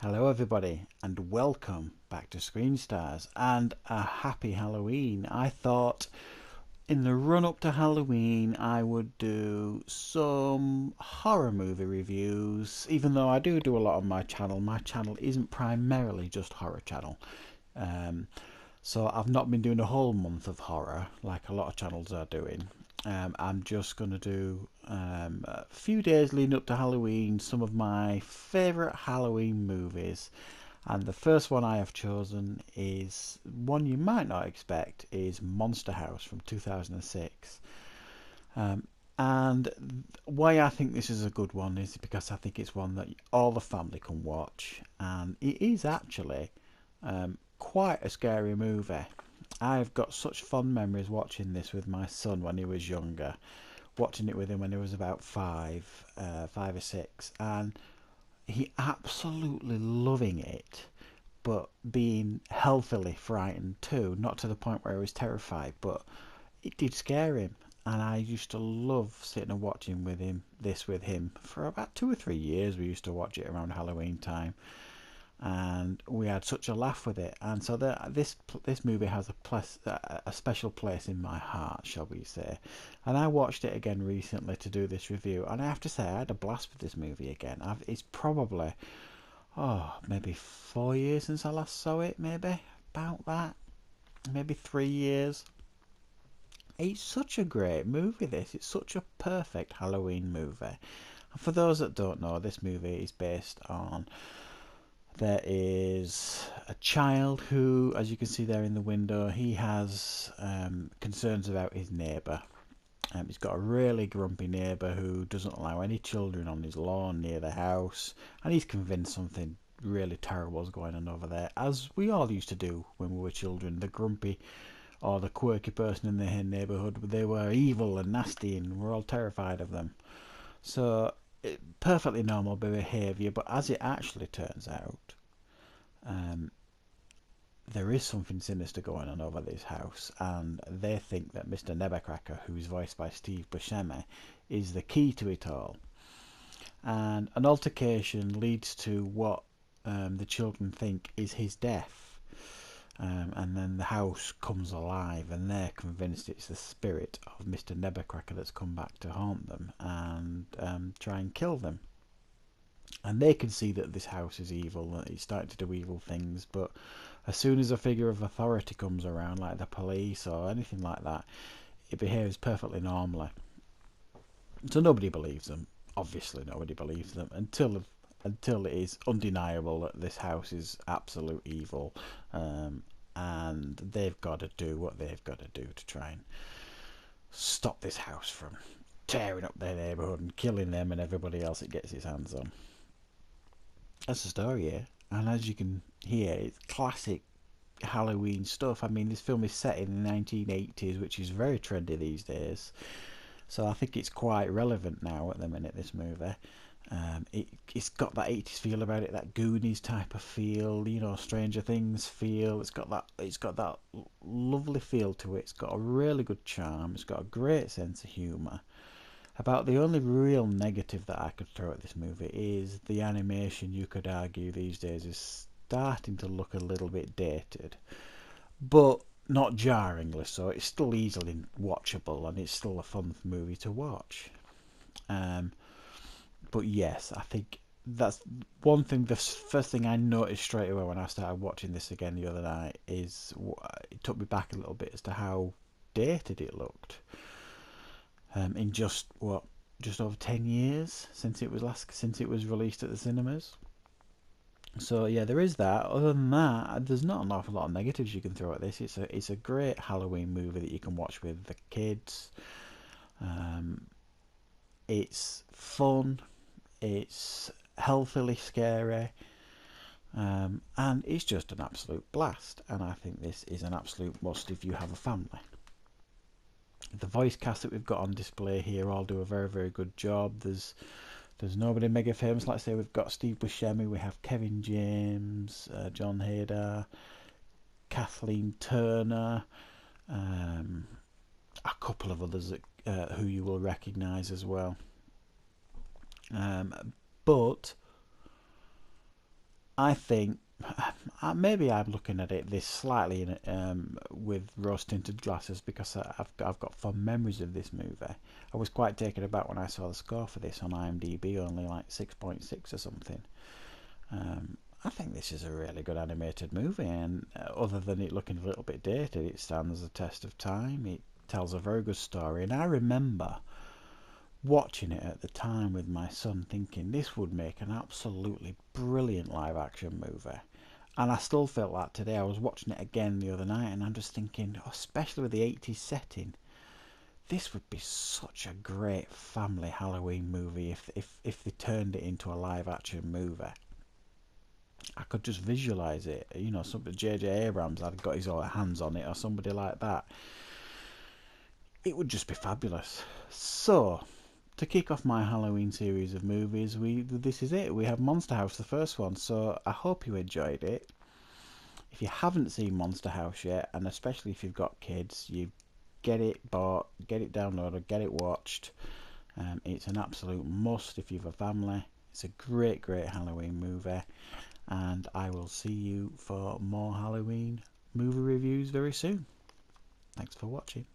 Hello, everybody, and welcome back to Screen Stars and a happy Halloween. I thought in the run up to Halloween I would do some horror movie reviews, even though I do a lot on my channel. My channel isn't primarily just horror channel. Um, so I've not been doing a whole month of horror like a lot of channels are doing. I'm just going to do a few days leading up to Halloween, some of my favourite Halloween movies. And the first one I have chosen is one you might not expect, is Monster House from 2006. Um, and why I think this is a good one is because I think it's one that all the family can watch, and it is actually quite a scary movie. I've got such fond memories watching this with my son when he was younger, watching it with him when he was about 5 or 6, and he absolutely loving it, but being healthily frightened too. Not to the point where he was terrified, but it did scare him. And I used to love sitting and watching this with him for about 2 or 3 years. We used to watch it around Halloween time, and we had such a laugh with it. And so this movie has a special place in my heart, shall we say. And I watched it again recently to do this review, and I have to say I had a blast with this movie again. It's probably maybe 4 years since I last saw it, maybe about that, maybe 3 years. It's such a great movie. It's such a perfect Halloween movie. And for those that don't know, this movie is based on, there is a child who, as you can see there in the window, he has concerns about his neighbour. He's got a really grumpy neighbour who doesn't allow any children on his lawn near the house, and he's convinced something really terrible is going on over there, as we all used to do when we were children. The grumpy or the quirky person in the neighbourhood, they were evil and nasty, and we're all terrified of them. So, perfectly normal behaviour, but as it actually turns out, um, there is something sinister going on over this house, and they think that Mr. Nebercracker, who's voiced by Steve Buscemi, is the key to it all. And an altercation leads to what the children think is his death. And then the house comes alive, and they're convinced it's the spirit of Mr. Nebercracker that's come back to haunt them and try and kill them. And they can see that this house is evil, that it's starting to do evil things, but as soon as a figure of authority comes around, like the police or anything like that, it behaves perfectly normally. So nobody believes them. Obviously, nobody believes them until it is undeniable that this house is absolute evil, and they've got to do what they've got to do to try and stop this house from tearing up their neighbourhood and killing them and everybody else it gets its hands on. That's the story here, and as you can hear, it's classic Halloween stuff. I mean, this film is set in the 1980s, which is very trendy these days. So I think it's quite relevant now at the minute, this movie. It's got that 80s feel about it, that Goonies type of feel, Stranger Things feel. It's got that lovely feel to it. It's got a really good charm. It's got a great sense of humour. About the only real negative that I could throw at this movie is the animation. You could argue these days is starting to look a little bit dated, but not jarringly so. It's still easily watchable, and it's still a fun movie to watch. Um, but yes, I think that's one thing. The first thing I noticed straight away when I started watching this again the other night is it took me back a little bit as to how dated it looked. In just over 10 years since it was released at the cinemas. So yeah, there is that. Other than that, there's not an awful lot of negatives you can throw at this. It's a great Halloween movie that you can watch with the kids. Um, it's fun. It's healthily scary. And it's just an absolute blast. And I think this is an absolute must if you have a family. The voice cast that we've got on display here all do a very, very good job. There's nobody mega famous. Like I say, we've got Steve Buscemi, we have Kevin James, John Hader, Kathleen Turner, a couple of others who you will recognise as well. But I think maybe I'm looking at it this slightly with rose-tinted glasses because I've got fond memories of this movie. I was quite taken aback when I saw the score for this on IMDb, only like 6.6 or something. I think this is a really good animated movie, and other than it looking a little bit dated, it stands the test of time. It tells a very good story, and I remember watching it at the time with my son thinking this would make an absolutely brilliant live action movie. And I still felt that today. I was watching it again the other night and I'm just thinking, especially with the 80s setting, this would be such a great family Halloween movie if they turned it into a live action movie. I could just visualize it. You know, somebody J.J. Abrams had got his own hands on it or somebody like that. It would just be fabulous. So, to kick off my Halloween series of movies, this is it. We have Monster House, the first one. So I hope you enjoyed it. If you haven't seen Monster House yet, and especially if you've got kids, you get it bought, get it downloaded, get it watched. It's an absolute must if you've a family. It's a great, great Halloween movie, and I will see you for more Halloween movie reviews very soon. Thanks for watching.